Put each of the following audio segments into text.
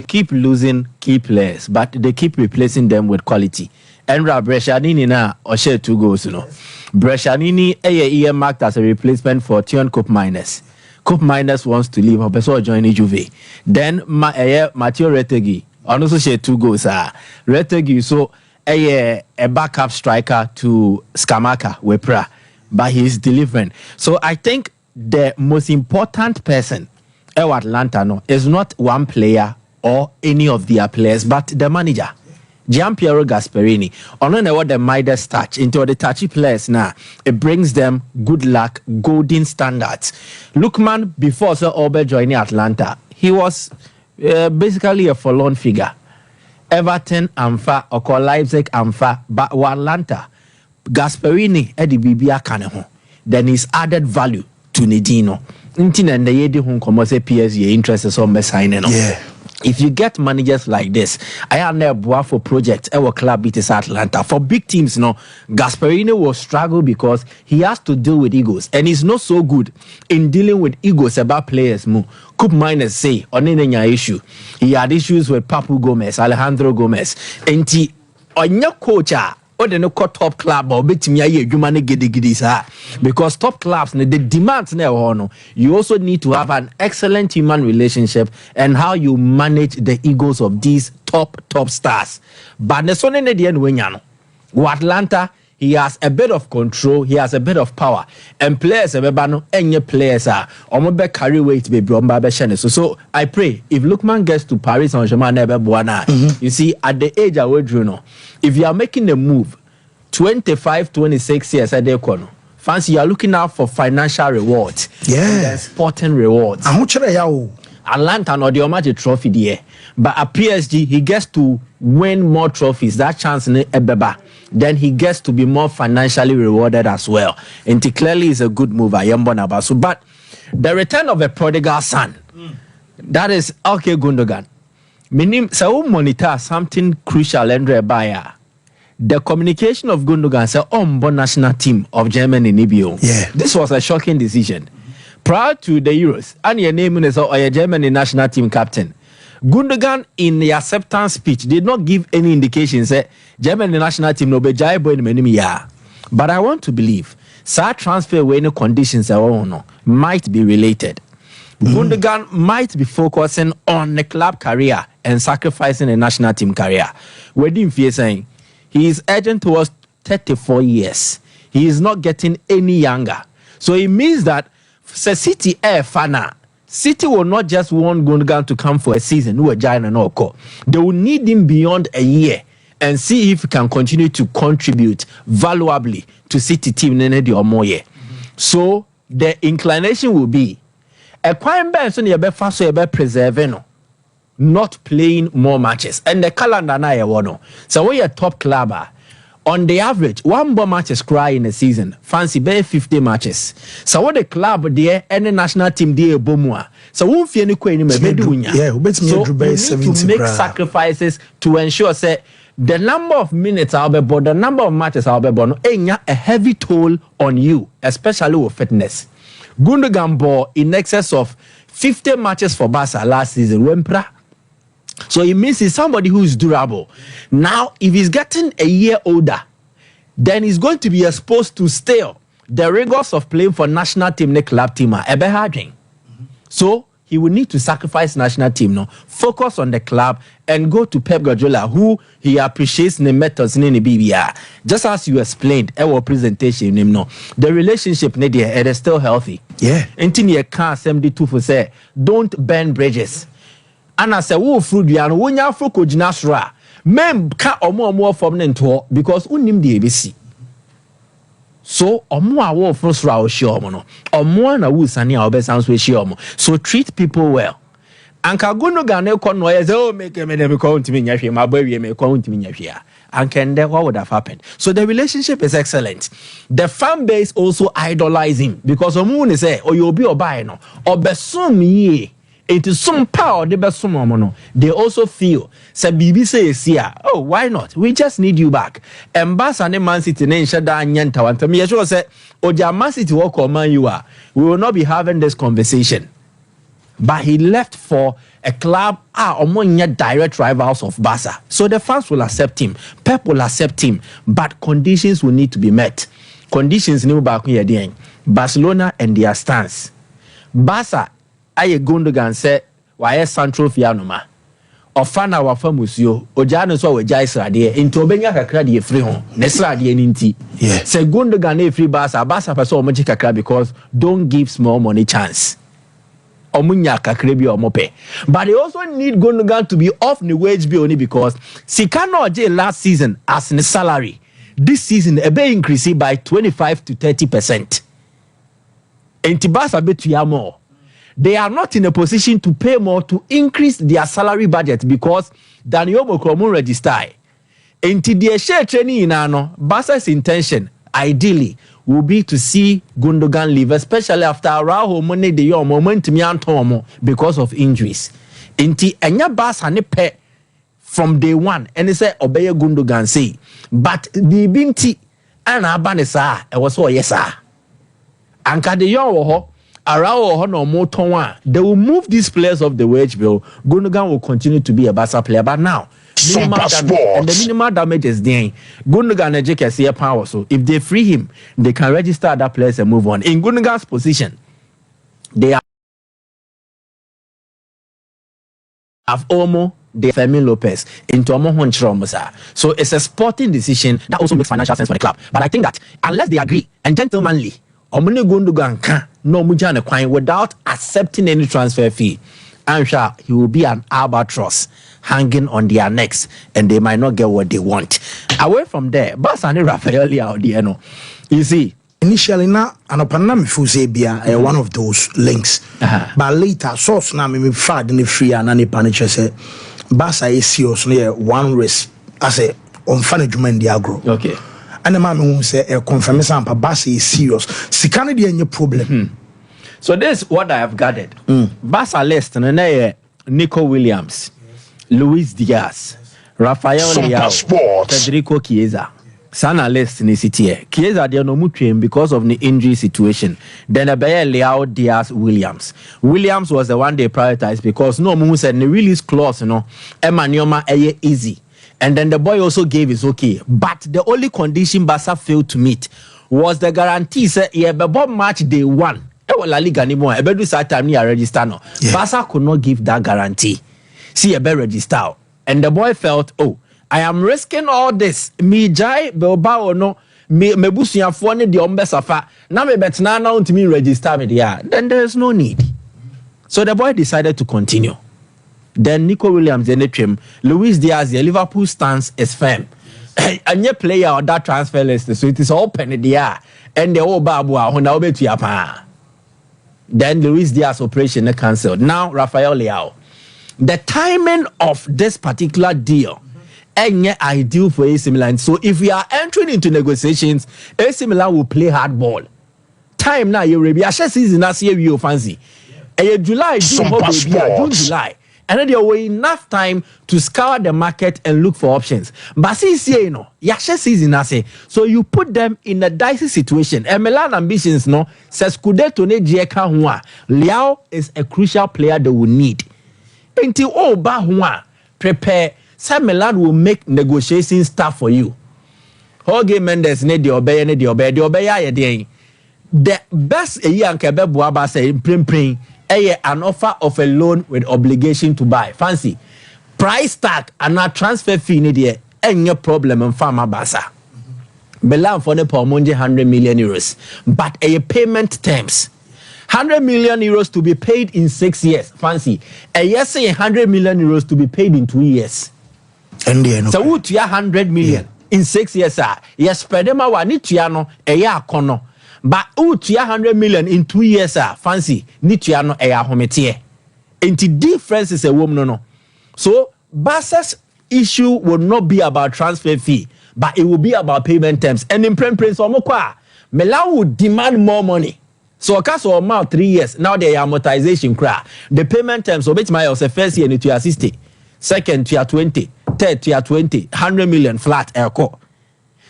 keep losing key players, but they keep replacing them with quality. Enra Brescianini na or share 2 goals, you know. Brescianini a marked as a replacement for Tion Cup Miners. Cup Miners wants to leave, Hopeso join Juve. Then Matteo Retegui also share 2 goals. Retegui so a backup striker to Scamacca Wepra, but he's delivering. So I think the most important person at Atlanta is not one player or any of their players, but the manager. Gianpiero Gasperini, on what the Midas touch into the touchy players now, it brings them good luck, golden standards. Lookman, before Sir Ober joining Atlanta, he was basically a forlorn figure. Everton, Amfa, or Leipzig, Amfa, but Atlanta, Gasperini, Eddie Bibia Caneho, then he's added value to Nidino. Intin and the Yedi Hong Komose PSG interested on signing. Yeah. If you get managers like this, I am there for project our club it is Atlanta. For big teams, Gasperini will struggle because he has to deal with egos. And he's not so good in dealing with egos about players. Cup Miners say on any issue. He had issues with Papu Gomez, Alejandro Gomez. And he on your coach or the no top club or bit me because top clubs the demands now you also need to have an excellent human relationship and how you manage the egos of these top stars. But the son in the end when Atlanta, he has a bit of control, he has a bit of power, and players any players are carry weight baby. So I pray if Lookman gets to Paris Saint-Germain, you see at the age I would if you are making a move 25, 26 years at the corner, fancy you are looking out for financial rewards, sporting rewards. Atlanta not the Omaji trophy there, but at PSG he gets to win more trophies. That chance in Ebeba, then he gets to be more financially rewarded as well. And he clearly is a good mover. But the return of a prodigal son, that is okay. Gundogan, meaning so monitor something crucial. Andre Bayer, the communication of Gundogan said national team of Germany. Yeah, this was a shocking decision. Prior to the Euros, and your name is a Germany national team captain. Gundogan in the acceptance speech did not give any indications that Germany national team no be jaibo in many years. But I want to believe such transfer when conditions might be related. Gundogan might be focusing on the club career and sacrificing the national team career. Wedding fear saying he is edging towards 34 years. He is not getting any younger. So it means that City Fana. City will not just want Gundogan to come for a season. They will need him beyond a year and see if he can continue to contribute valuably to City team or more year. So the inclination will be a crime bench preserving, not playing more matches. And the calendar now, so we a top clubber. On the average, 1 more matches cry in a season. Fancy bay 50 matches. So what the club there and the national team there bomwa. So won't fear any queen medunya. Yeah, so you need to make sacrifices to ensure say the number of minutes I'll be born, the number of matches I'll be born, a heavy toll on you, especially with fitness. Gundogan ball in excess of 50 matches for Barca last season. Wempra. So it means he's somebody who is durable. Now, if he's getting a year older, then he's going to be exposed to still the rigors of playing for national team, club team, So he will need to sacrifice national team, focus on the club and go to Pep Guardiola, who he appreciates the methods in the BBR. Just as you explained, our presentation, the relationship it is still healthy. Yeah. Until you can't 72 for say, don't burn bridges. And I say, "Wo fruit biano, wo nya afro ko gina sora. Mem ka omo form nento because unim the ABC." So omo a wo fro sora o hye omo no. Omo na wo sane a obesan so hye omo. So treat people well. Anka Gundogan e ko no ye say, "Oh, make me dem ko untimi nya hwe, ma ba wie me ko untimi nya hwe." And can there what would have happened? So the relationship is excellent. The fan base also idolize him because omo say, "Oh, you be obai no. Obesom ye." It is some power they also feel say BB says here, oh, why not? We just need you back. And Barcelona Man City nation da nyanta want me sure say o dia Man City work on Man you are. We will not be having this conversation. but he left for a club among direct rivals of Barca. So the fans will accept him, Pep will accept him, but conditions will need to be met. Conditions new back here, Barcelona and their stance. Barca, aye Gundogan say, why central fianoma. Ofana wa famusio, ojano so we jai sradie, into obenya kakra de free hon, ne sradie ninti. Yeah. Say Gundogan e free Barca person omo kakra because don't give small money chance. Omunya kakra bi omope. But they also need Gundogan to be off the wage bill only because Sikano oje last season as the salary. This season a be increase by 25 to 30%. Enti Barca betuya more. They are not in a position to pay more to increase their salary budget because Daniel Mokromun register. Enti the share training in ano, Barca's intention ideally will be to see Gundogan leave, especially after Araujo money the year momentum yantomo because of injuries. Enti enya Barca ne pe from day one and say obey Gundogan say, but the binti ana abanesa e was yes sir. Anka the year around no more they will move these players off the wage bill. Gundogan will continue to be a Barca player, but now minimal damage, and the minimal damage is there. Gundogan and Jake see power, so if they free him, they can register other players and move on. In Gundogan's position, they have Omo, the Fermin Lopez into Omo Honchromosa. So it's a sporting decision that also makes financial sense for the club. But I think that unless they agree and gentlemanly, Omune Gundogan can no mujane kwine without accepting any transfer fee. I'm sure he will be an albatross hanging on their necks and they might not get what they want. Away from there, Barca and Rafael out there, no. You see, initially na anopana me fu say bia one of those links. But later source na me fad in free and any panic say Barca is serious near one risk as a on management the agro. Okay. And the man who say confirm sampa Barca is serious. Sikani di any problem. So this is what I have gathered. Barca list and Nico Williams, Luis Diaz, Rafael Leao, Federico Chiesa. Sana list in the city. Chiesa they no mutuem because of the injury situation. Then a Leao, Diaz, Williams. Williams was the one they prioritized because no one said the release clause, Emmanuel easy. And then the boy also gave his okay. But the only condition Barca failed to meet was the guarantee say match day one. La Liga anymore. Ebedu sa time ni register no. Barca could not give that guarantee. See register. And the boy felt, oh, I am risking all this. Me jai Bilbao no me busuafo ne de ombesafa. Na me betna na untimi register me there. Then there is no need. So the boy decided to continue. Then Nico Williams and Luis Diaz, the Liverpool stance is firm. And your player on that transfer list, so it is open there. And the old babu are now be to Japan. Then Luis Diaz operation cancelled. Now Rafael Leao. The timing of this particular deal ain't ideal for AC Milan. So if we are entering into negotiations, AC Milan will play hardball. Time now you be a season as you fancy. July, June, July. And then there were enough time to scour the market and look for options. But see, season so you put them in a dicey situation. And Milan ambitions, says Scudetto ne Gieka Hua. Leao is a crucial player they will need. Until prepare. Some Milan will make negotiations tough for you. Jorge Mendes ne de obey. The best a year Kebe Buaba say prim. An offer of a loan with obligation to buy. Fancy. Price tag and a transfer fee need there. Any problem in Farmer Barca. Belan for the Pomonje 100 million euros. But a payment terms. 100 million euros to be paid in 6 years. Fancy. A yes say 100 million euros to be paid in 2 years. And then so what you 100 million in 6 years, sir. Yes, spread them out. Nitiano, a year kono. But 100 million in 2 years, fancy. Nitiano eya hometie. Inti difference is a woman no. So Barca's issue will not be about transfer fee, but it will be about payment terms. And in Prince Omokwa, Milan will demand more money. So okaso amount 3 years. Now the amortization cry. The payment terms so bet my was first year to your 60, second to your 20, third to your 20, 100 million flat airco.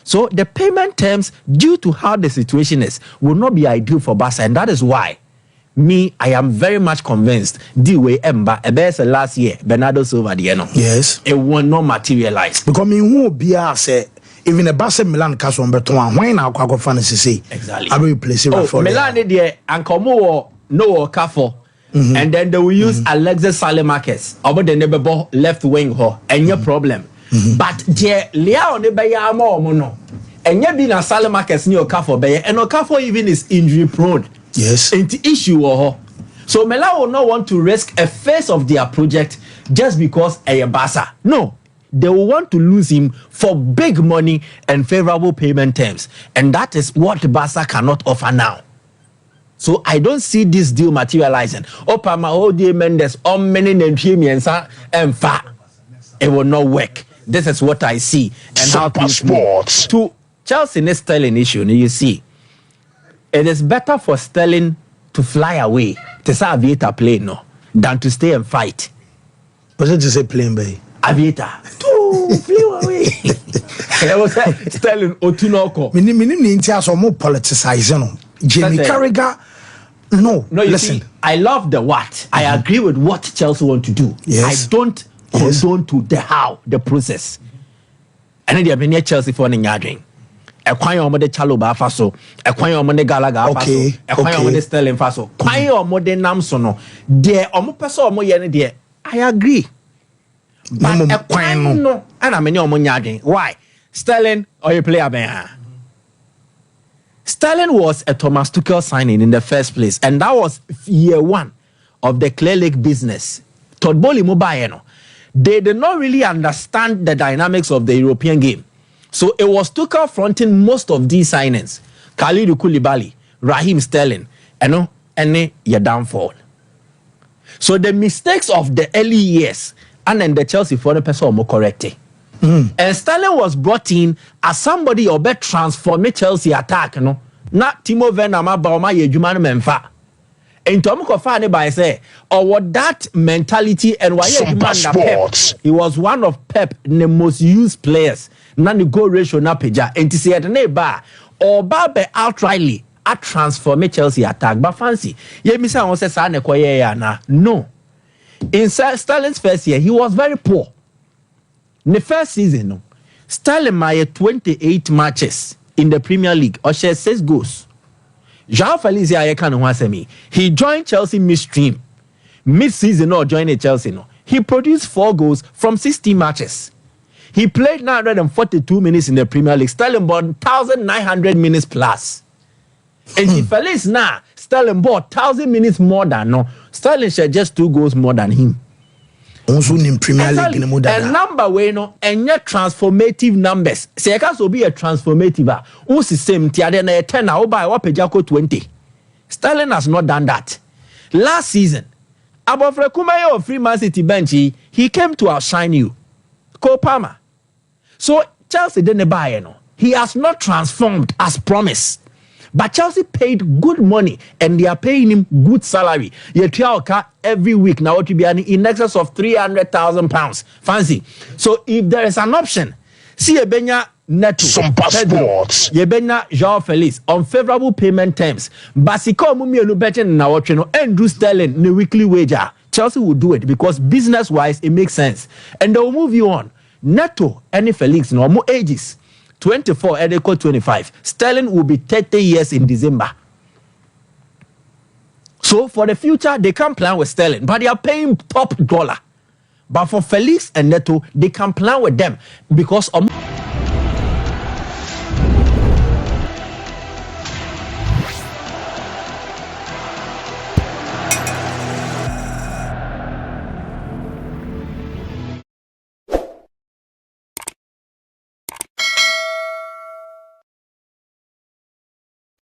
So the payment terms, due to how the situation is, will not be ideal for Barca, and that is why me, I am very much convinced the way Emba Ebes last year, Bernardo Silva the yes, it will not materialize. Because me who be say even a Barca Milan cast on Bertrand, why now Quaco fantasy say exactly. I will replace it for Milan there and Como no Kafo. And then they will use Alexis Salemakers about the neighbor left wing ho and your problem. But there Lea on the Baya mono. And yet being a Salemakers near Kafo Bay and Okafo even is injury prone. Yes. Into issue so Milan will not want to risk a phase of their project just because a Barca. No. They will want to lose him for big money and favorable payment terms. And that is what Barca cannot offer now. So I don't see this deal materializing. Opama, Odi Mendes, many and fa. It will not work. This is what I see. And how sports to Chelsea next Sterling issue. You see, it is better for Sterling to fly away to say Aviator plane no than to stay and fight. What's it to say plane bay? Aviator to fly away. I was Sterling Otunoko. Minim Intia so more politicizing. Jamie Carragher. No, you listen. See, I love the what. I agree with what Chelsea want to do. Yes. I don't condone to the how, the process. And then they have been near Chelsea for an yarding. A quire on the Chaloba Faso, a quire on the Galaga Faso, a quire on the Sterling Faso, quire on the Namsono. There, Omopaso or Moyani, dear. I agree. But a quire no, and I'm in your Monyarding. Why? Sterling or you play a bear? Sterling was a Thomas Tuchel signing in the first place, and that was year one of the Clear Lake business. Todd Bowley Mobile, they did not really understand the dynamics of the European game. So it was Tuchel fronting most of these signings. Kalidou Koulibaly, Raheem Sterling, and your downfall. So the mistakes of the early years, and then the Chelsea for the person more corrected. And Sterling was brought in as somebody who better transform Chelsea attack, not Timo Werner Bauma Yejuman Memfa. And Tom Kofane by say, or what that mentality and why Pep, he was one of Pep the most used players. None the goal ratio na peja and to say at neighbor or Barbe outrightly at transform Chelsea attack. But fancy, ye misa on says no. In Sterling's first year, he was very poor. In the first season, Sterling made 28 matches in the Premier League, or shares 6 goals. João Felix he joined Chelsea midstream. Mid-season or joined Chelsea. He produced 4 goals from 60 matches. He played 942 minutes in the Premier League. Sterling bought 1,900 minutes plus. And if Felix now, Sterling bought 1,000 minutes more than no. Sterling shared just 2 goals more than him. Also in Premier League, and number way no, and yet transformative numbers. Say I can so be a transformative. Who's the same? Tiade na 10 now by what pejako 20. Sterling has not done that. Last season, above Rekumayo of Man City bench, he came to outshine you. Cole Palmer. So Chelsea didn't buy He has not transformed as promised. But Chelsea paid good money and they are paying him good salary. Every week now to be in excess of £300,000. Fancy. So if there is an option, see a Benya Neto, some passports. Yebenya João Felix on favorable payment terms. Basiko Mumi no better than our trainer Andrew Sterling the weekly wager. Chelsea will do it because business wise it makes sense. And they will move you on. Neto and Felix no more ages. 24 and they call 25. Sterling will be 30 years in December. So for the future, they can plan with Sterling, but they are paying top dollar. But for Felix and Neto, they can plan with them because